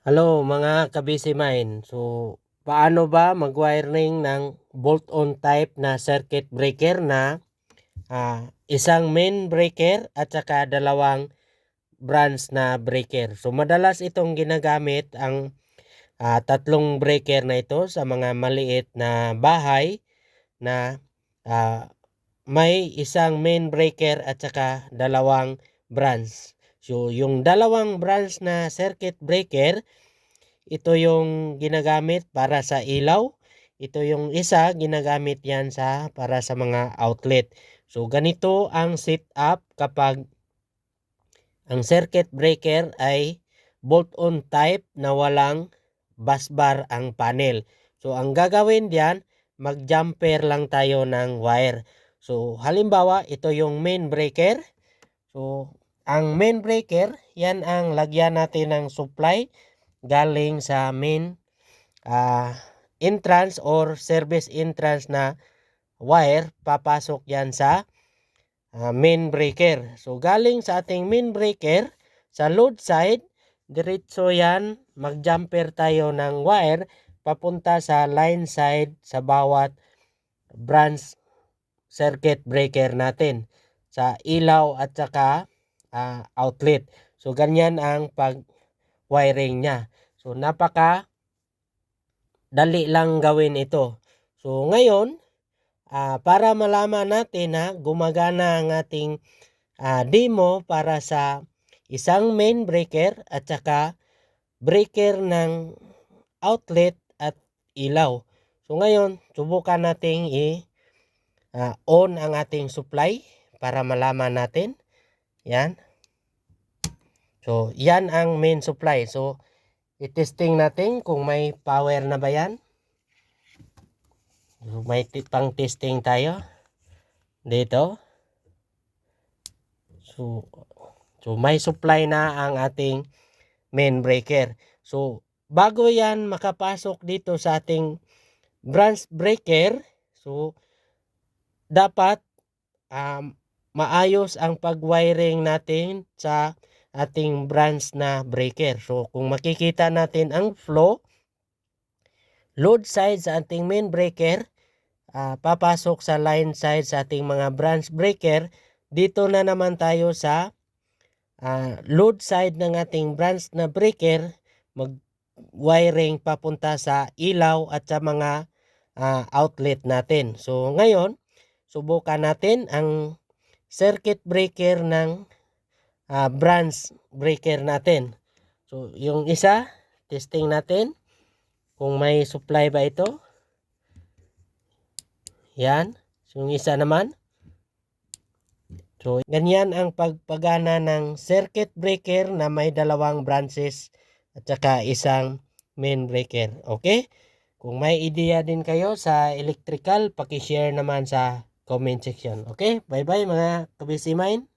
Hello mga ka-busy mind. So, paano ba mag-wiring ng bolt-on type na circuit breaker na isang main breaker at saka dalawang branch na breaker. So, madalas itong ginagamit ang tatlong breaker na ito sa mga maliit na bahay na may isang main breaker at saka dalawang branch. So, yung dalawang branch na circuit breaker, ito yung ginagamit para sa ilaw. Ito yung isa, ginagamit yan para sa mga outlet. So, ganito ang setup kapag ang circuit breaker ay bolt-on type na walang busbar ang panel. So, ang gagawin diyan, mag-jumper lang tayo ng wire. So, halimbawa, ito yung main breaker. So, ang main breaker, yan ang lagyan natin ng supply galing sa main entrance or service entrance na wire. Papasok yan sa main breaker. So galing sa ating main breaker sa load side, diretso yan, mag-jumper tayo ng wire papunta sa line side sa bawat branch circuit breaker natin sa ilaw at saka outlet. So ganyan ang pag-wiring niya. So napaka dali lang gawin ito. So ngayon, para malaman natin na gumagana ang ating demo para sa isang main breaker at saka breaker ng outlet at ilaw. So ngayon, subukan nating on ang ating supply para malaman natin. Yan. So yan ang main supply. So i-testing natin kung may power na ba yan. So, may pang testing tayo dito. So may supply na ang ating main breaker. So bago yan makapasok dito sa ating branch breaker, so dapat maayos ang pag-wiring natin sa ating branch na breaker. So kung makikita natin ang flow, load side sa ating main breaker, papasok sa line side sa ating mga branch breaker. Dito na naman tayo sa load side ng ating branch na breaker, mag-wiring papunta sa ilaw at sa mga outlet natin. So ngayon, subukan natin ang circuit breaker ng branch breaker natin. So yung isa, testing natin kung may supply ba ito. Yan. So yung isa naman. So ganyan ang pagpagana ng circuit breaker na may dalawang branches at saka isang main breaker. Okay? Kung may ideya din kayo sa electrical, paki-share naman sa comment section. Okay? Bye-bye mga kabisi mind.